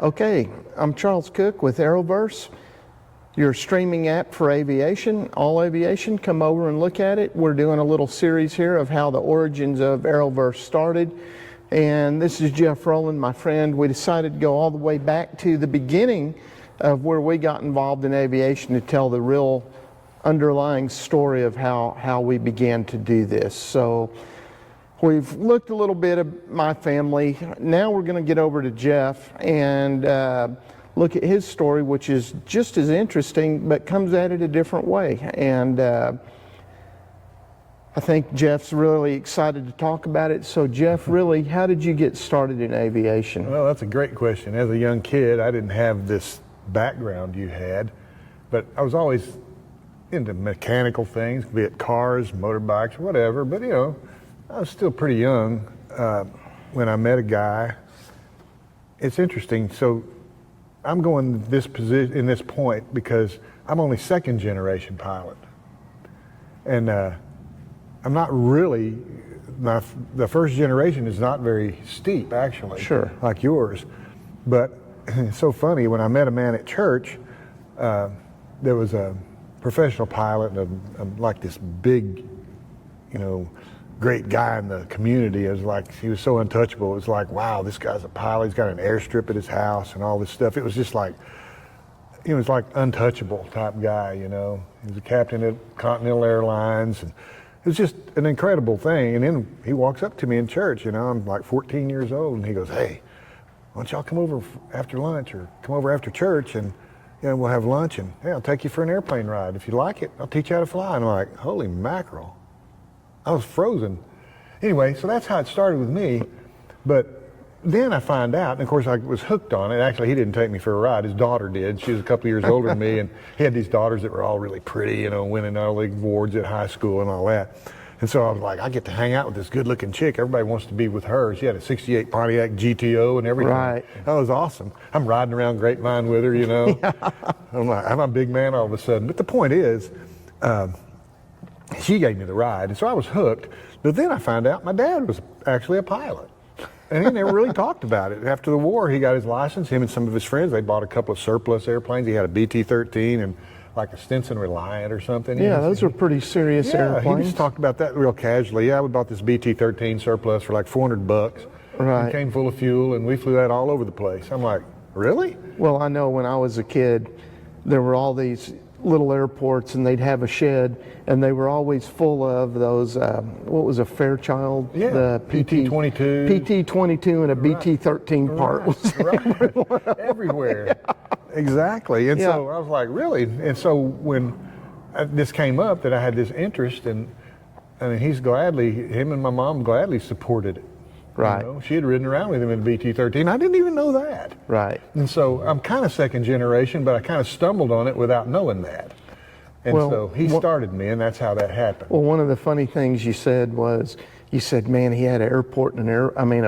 Okay, I'm Charles Cook with Aeroverse, your streaming app for aviation, all aviation. Come over and look at it. We're doing a little series here of how the origins of Aeroverse started. And this is Jeff Rowland, my friend. We decided to go all the way back to the beginning of where we got involved in aviation to tell the real underlying story of how we began to do this. So we've looked a little bit at my family. Now we're going to get over to Jeff and look at his story, which is just as interesting, but comes at it a different way. And I think Jeff's really excited to talk about it. So Jeff, really, how did you get started in aviation? Well, that's a great question. As a young kid, I didn't have this background you had, but I was always into mechanical things, be it cars, motorbikes, whatever. But, you know, I was still pretty young when I met a guy. It's interesting. So I'm going this position in this point because I'm only second generation pilot, and I'm not really. The first generation is not very steep, actually. Sure. Like yours, but it's so funny. When I met a man at church, there was a professional pilot and like this big, you know, great guy in the community. It was like, he was so untouchable. It was like, wow, this guy's a pilot. He's got an airstrip at his house and all this stuff. It was just like, he was like untouchable type guy, you know. He was a captain at Continental Airlines, and it was just an incredible thing. And then he walks up to me in church, you know, I'm like 14 years old, and he goes, hey, why don't y'all come over after lunch or come over after church and, you know, we'll have lunch, and hey, I'll take you for an airplane ride. If you like it, I'll teach you how to fly. And I'm like, holy mackerel. I was frozen. Anyway, so that's how it started with me. But then I find out, and of course I was hooked on it. Actually, he didn't take me for a ride. His daughter did. She was a couple of years older than me, and he had these daughters that were all really pretty, you know, winning all the awards at high school and all that. And so I was like, I get to hang out with this good-looking chick. Everybody wants to be with her. She had a '68 Pontiac GTO and everything. Right. That was awesome. I'm riding around Grapevine with her, you know. Yeah. I'm like, I'm a big man all of a sudden. But the point is, she gave me the ride, and so I was hooked. But then I found out my dad was actually a pilot, and he never really talked about it. After the war, he got his license. Him and some of his friends, they bought a couple of surplus airplanes. He had a BT-13 and like a Stinson Reliant or something. Yeah, those were pretty serious airplanes. He just talked about that real casually. Yeah, we bought this BT-13 surplus for like $400. Right. It came full of fuel, and we flew that all over the place. I'm like, really? Well, I know when I was a kid, there were all these little airports, and they'd have a shed, and they were always full of those, what was a Fairchild? Yeah, the PT-22. PT-22 and a BT-13 part was everywhere. Yeah. Exactly. And so I was like, really? And so when this came up that I had this interest, and I mean, him and my mom gladly supported it. Right. You know, she had ridden around with him in a BT-13. I didn't even know that. Right. And so I'm kind of second generation, but I kind of stumbled on it without knowing that. And so he started me, and that's how that happened. Well, one of the funny things you said was, you said, man, he had an airport and a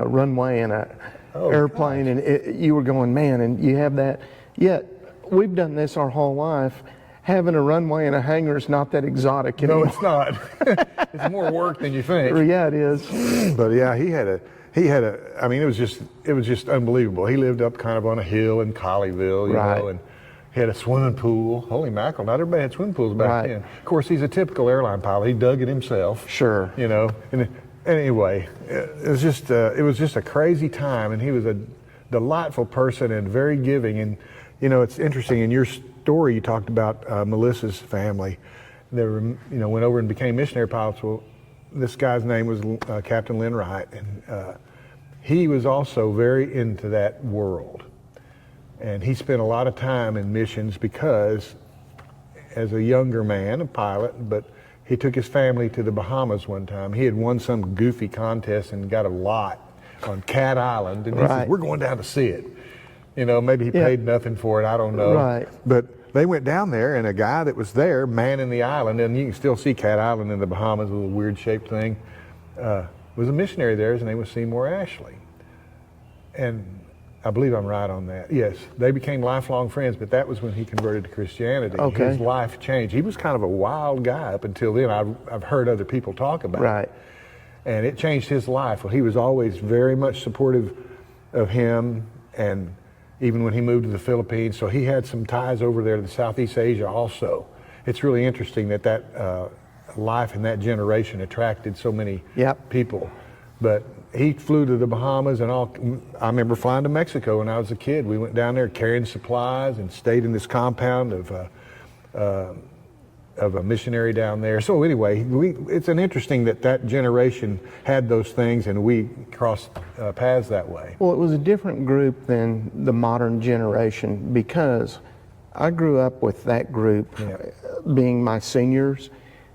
runway and a airplane, gosh. And you were going, man, and you have that. Yet we've done this our whole life. Having a runway and a hangar is not that exotic anymore. No, it's not. It's more work than you think. Yeah, it is. But yeah, he had a. I mean, it was just unbelievable. He lived up kind of on a hill in Colleyville, you know, and he had a swimming pool. Holy mackerel! Not everybody had swimming pools back then. Of course, he's a typical airline pilot. He dug it himself. Sure. You know. And anyway, it was just a crazy time, and he was a delightful person and very giving. And you know, it's interesting in your story you talked about Melissa's family. They were, you know, went over and became missionary pilots. Well, this guy's name was Captain Lynn Wright, and he was also very into that world. And he spent a lot of time in missions because, as a younger man, a pilot, but he took his family to the Bahamas one time. He had won some goofy contest and got a lot on Cat Island, and he said, we're going down to see it. You know, maybe he paid nothing for it, I don't know. Right. But they went down there, and a guy that was there manning the island, and you can still see Cat Island in the Bahamas, a little weird shaped thing, was a missionary there. His name was Seymour Ashley. And I believe I'm right on that. Yes, they became lifelong friends, but that was when he converted to Christianity. Okay. His life changed. He was kind of a wild guy up until then. I've heard other people talk about it. And it changed his life. Well, he was always very much supportive of him, and even when he moved to the Philippines. So he had some ties over there to Southeast Asia also. It's really interesting that life in that generation attracted so many people. But he flew to the Bahamas and all. I remember flying to Mexico when I was a kid. We went down there carrying supplies and stayed in this compound of a missionary down there. So anyway, it's an interesting that generation had those things and we crossed paths that way. Well, it was a different group than the modern generation because I grew up with that group being my seniors,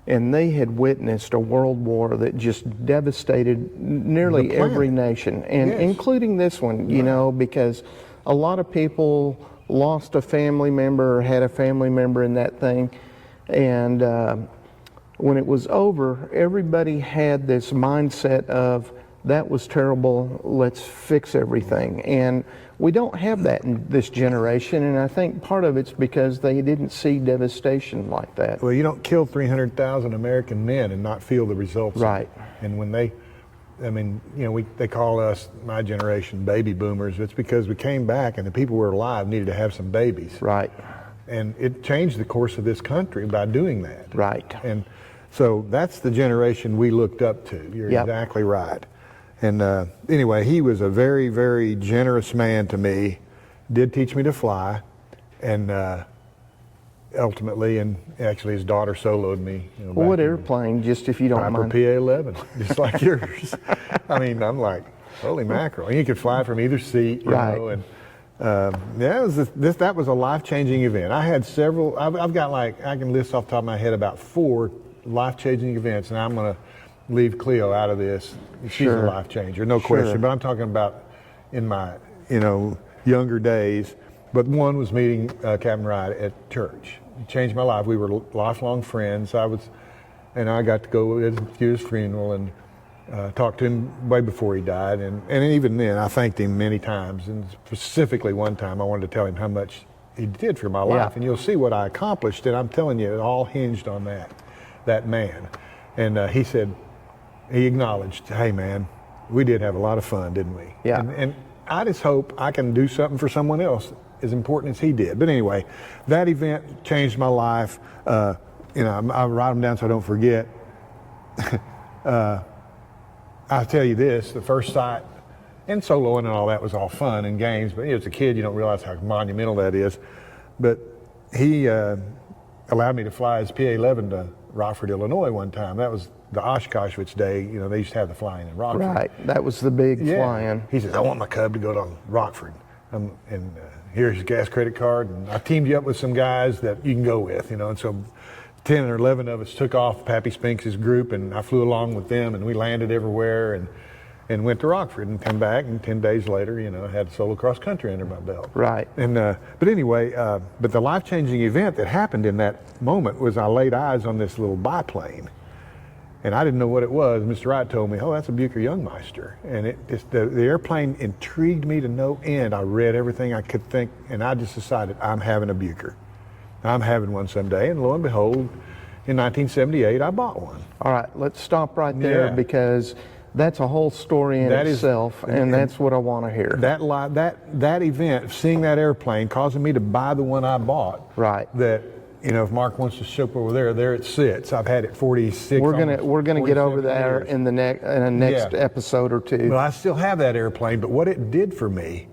and they had witnessed a world war that just devastated nearly every nation, and including this one, you know, because a lot of people lost a family member or had a family member in that thing. And when it was over, everybody had this mindset of, that was terrible, let's fix everything. And we don't have that in this generation, and I think part of it's because they didn't see devastation like that. Well, you don't kill 300,000 American men and not feel the results. Right. And when they call us, my generation, baby boomers. It's because we came back and the people who were alive needed to have some babies. Right. And it changed the course of this country by doing that. Right. And so that's the generation we looked up to. You're exactly right. And anyway, he was a very, very generous man to me, did teach me to fly, and ultimately, and actually his daughter soloed me. You know, well, what airplane, just if you don't Piper mind? PA-11, just like yours. I mean, I'm like, holy mackerel. And you could fly from either seat, you know, and that was a life-changing event. I had several, I've got I can list off the top of my head about 4 life-changing events, and I'm going to leave Cleo out of this. She's a life changer, no question. But I'm talking about in my, younger days. But one was meeting Captain Wright at church. It changed my life. We were lifelong friends. I got to go to his funeral and talk to him way before he died. And even then, I thanked him many times. And specifically one time, I wanted to tell him how much he did for my life. And you'll see what I accomplished. And I'm telling you, it all hinged on that man. And he said, he acknowledged, hey man, we did have a lot of fun, didn't we? Yeah. And I just hope I can do something for someone else as important as he did. But anyway, that event changed my life. I write them down so I don't forget. I'll tell you this, the first sight, and soloing and all that was all fun and games, but as a kid you don't realize how monumental that is. But he allowed me to fly his PA-11 to Rockford, Illinois one time. That was the Oshkosh's day. They used to have the flying in Rockford. Right, that was the big flying. He says, I want my Cub to go to Rockford. And here's your gas credit card. And I teamed you up with some guys that you can go with, And so 10 or 11 of us took off Pappy Spinks' group, and I flew along with them, and we landed everywhere and went to Rockford and come back. And 10 days later, I had solo cross country under my belt. Right. And but anyway, but the life-changing event that happened in that moment was I laid eyes on this little biplane. And I didn't know what it was. Mr. Wright told me, oh, that's a Buicker Youngmeister. And the airplane intrigued me to no end. I read everything I could think, and I just decided I'm having a Buicker. I'm having one someday. And lo and behold, in 1978, I bought one. All right, let's stop right there because that's a whole story in itself, and that's what I want to hear. That event, seeing that airplane, causing me to buy the one I bought. Right. That, if Mark wants to ship over there it sits. I've had it 46. We're gonna get over there in the next episode or two. Well, I still have that airplane, but what it did for me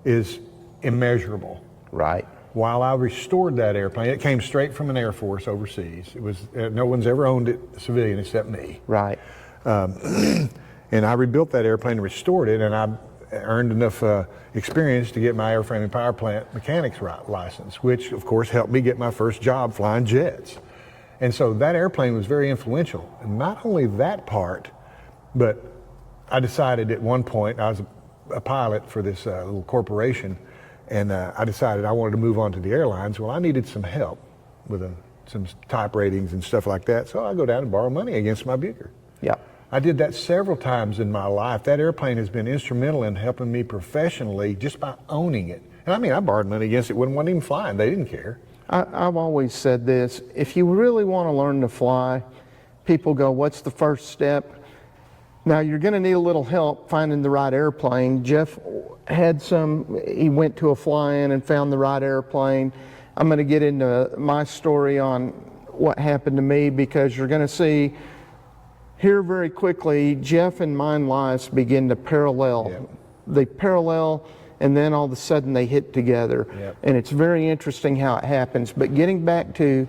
is immeasurable. Right. While I restored that airplane, it came straight from an Air Force overseas. It was no one's ever owned it civilian except me. Right. And I rebuilt that airplane and restored it, and I earned enough experience to get my airframe and power plant mechanics license, which of course helped me get my first job flying jets. And so that airplane was very influential. And not only that part, but I decided at one point, I was a pilot for this little corporation, and I decided I wanted to move on to the airlines. Well, I needed some help with some type ratings and stuff like that, so I go down and borrow money against my Buicker. Yeah. I did that several times in my life. That airplane has been instrumental in helping me professionally just by owning it. And I borrowed money against it when it wasn't even flying. They didn't care. I've always said this, if you really want to learn to fly, people go, what's the first step? Now you're going to need a little help finding the right airplane. Jeff he went to a fly-in and found the right airplane. I'm going to get into my story on what happened to me, because you're going to see here very quickly, Jeff and mine lives begin to parallel. Yep. They parallel, and then all of a sudden they hit together. Yep. And it's very interesting how it happens. But getting back to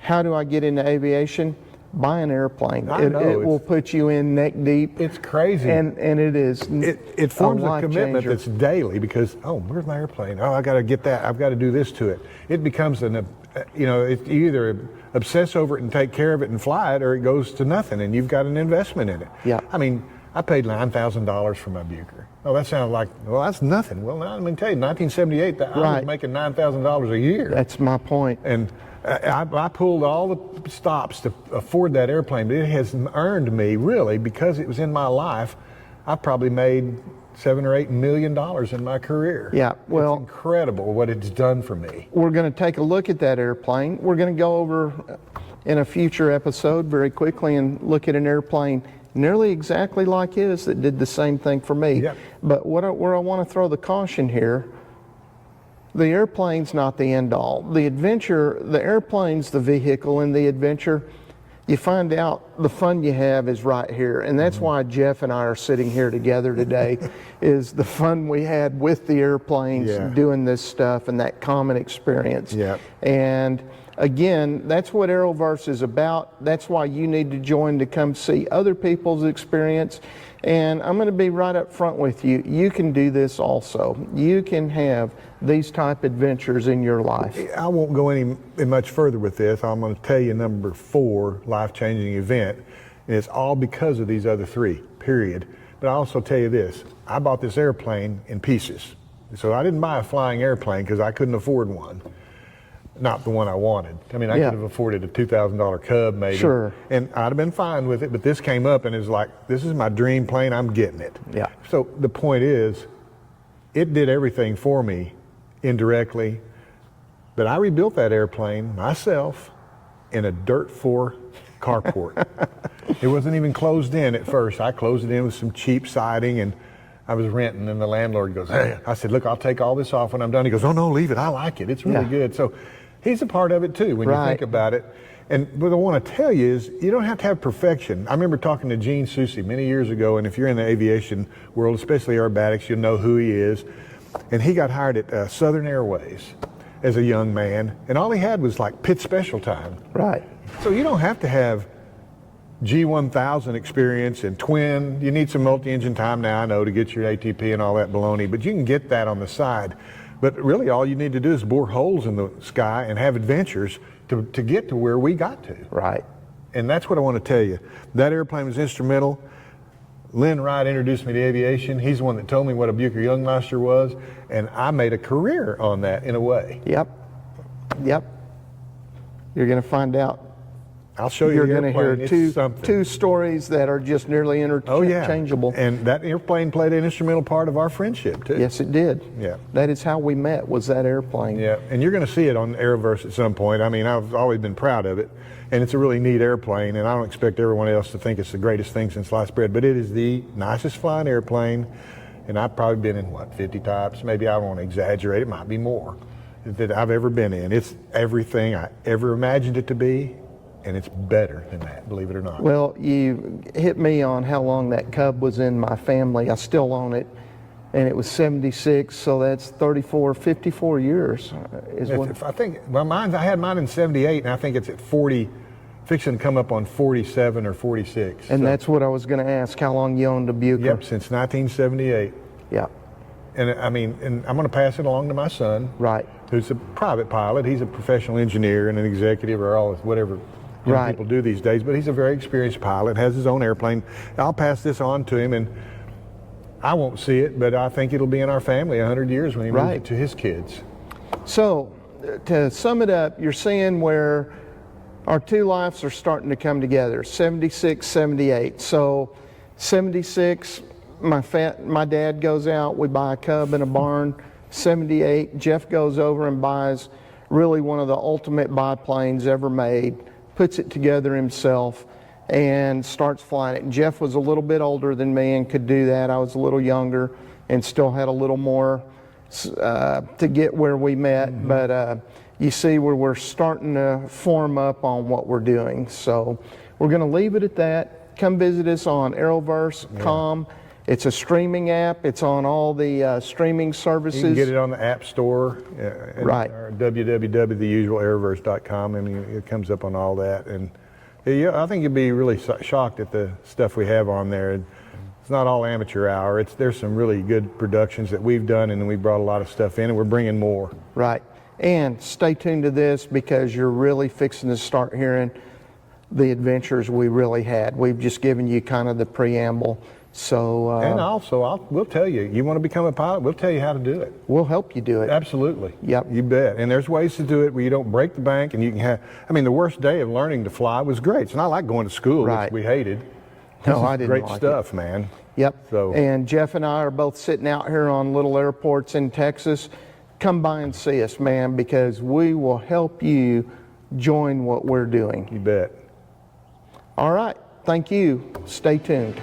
how do I get into aviation? Buy an airplane. It will put you in neck deep. It's crazy. And it is. It forms a commitment changer. that's daily, because, oh, where's my airplane? Oh, I got to get that. I've got to do this to it. It becomes you either obsess over it and take care of it and fly it, or it goes to nothing and you've got an investment in it. Yeah. I mean, I paid $9,000 for my Buicker. Oh, that sounds like, well, that's nothing. Well, now, let me tell you, 1978, I was making $9,000 a year. That's my point. And I pulled all the stops to afford that airplane, but it has earned me, really, because it was in my life. I probably made $7 or $8 million in my career. Yeah, well, it's incredible what it's done for me. We're going to take a look at that airplane. We're going to go over in a future episode very quickly and look at an airplane nearly exactly like his that did the same thing for me. Yep. But where I want to throw the caution here, the airplane's not the end all. The airplane's the vehicle, and the adventure, you find out the fun you have is right here. And that's why Jeff and I are sitting here together today, is the fun we had with the airplanes, doing this stuff, and that common experience. Yep. And again, that's what Arrowverse is about. That's why you need to join to come see other people's experience. And I'm going to be right up front with you. You can do this also. You can have these type adventures in your life. I won't go any much further with this. I'm going to tell you number 4 life-changing event, and it's all because of these other 3, period. But I also tell you this, I bought this airplane in pieces. So I didn't buy a flying airplane because I couldn't afford one. Not the one I wanted. I mean, I could have afforded a $2,000 Cub maybe. Sure. And I'd have been fine with it, but this came up and it was like, this is my dream plane, I'm getting it. Yeah. So the point is, it did everything for me indirectly, but I rebuilt that airplane myself in a dirt 4 carport. It wasn't even closed in at first. I closed it in with some cheap siding, and I was renting, and the landlord goes, hey, I said, look, I'll take all this off when I'm done. He goes, oh no, leave it, I like it, it's really good. So he's a part of it too when you think about it. And what I want to tell you is, you don't have to have perfection. I remember talking to Gene Soucy many years ago, and if you're in the aviation world, especially aerobatics, you'll know who he is. And he got hired at Southern Airways as a young man, and all he had was like pit special time. Right. So you don't have to have G1000 experience and twin. You need some multi-engine time now, I know, to get your ATP and all that baloney, but you can get that on the side. But really all you need to do is bore holes in the sky and have adventures to get to where we got to. Right. And that's what I want to tell you. That airplane was instrumental. Lynn Wright introduced me to aviation. He's the one that told me what a Buicker Youngmaster was, and I made a career on that in a way. Yep. You're going to find out. I'll show you. You're going to hear two two stories that are just nearly interchangeable. And that airplane played an instrumental part of our friendship too. Yes, it did. Yeah. That is how we met, was that airplane. Yeah, and you're going to see it on Arrowverse at some point. I mean, I've always been proud of it, and it's a really neat airplane, and I don't expect everyone else to think it's the greatest thing since sliced bread, but it is the nicest flying airplane, and I've probably been in, 50 types? Maybe I won't exaggerate, it might be more, that I've ever been in. It's everything I ever imagined it to be, and it's better than that, believe it or not. Well, you hit me on how long that Cub was in my family. I still own it, and it was 76, so that's 54 years. I think, well, I had mine in 78, and I think it's at 40, fixing to come up on 47 or 46. And so that's what I was going to ask, how long you owned a Buicker? Yep, since 1978. Yeah. And I mean, and I'm going to pass it along to my son. Right. Who's a private pilot. He's a professional engineer and an executive, or all whatever people do these days, but he's a very experienced pilot, has his own airplane. I'll pass this on to him, and I won't see it, but I think it'll be in our family 100 years when he moves it to his kids. So, to sum it up, you're seeing where our two lives are starting to come together, 76, 78. So, 76, my dad goes out, we buy a Cub in a barn. 78, Jeff goes over and buys really one of the ultimate biplanes ever made, puts it together himself, and starts flying it. And Jeff was a little bit older than me and could do that. I was a little younger and still had a little more to get where we met. But you see where we're starting to form up on what we're doing. So we're going to leave it at that. Come visit us on Arrowverse.com. It's a streaming app. It's on all the streaming services. You can get it on the App Store, Right. Or www.theusualerrorverse.com. I mean, it comes up on all that. And yeah, I think you'd be really shocked at the stuff we have on there. It's not all amateur hour. There's some really good productions that we've done, and then we brought a lot of stuff in, and we're bringing more. Right. And stay tuned to this, because you're really fixing to start hearing the adventures we really had. We've just given you kind of the preamble. So And also, we'll tell you, you want to become a pilot, we'll tell you how to do it. we'll help you do it. Absolutely. Yep. You bet. And there's ways to do it where you don't break the bank, and you can have, I mean, the worst day of learning to fly was great. It's not like going to school, Right. which we hated. No, This is I didn't great like stuff, man. Yep. So- And Jeff and I are both sitting out here on little airports in Texas. Come by and see us, man, because we will help you join what we're doing. You bet. All right. Thank you. Stay tuned.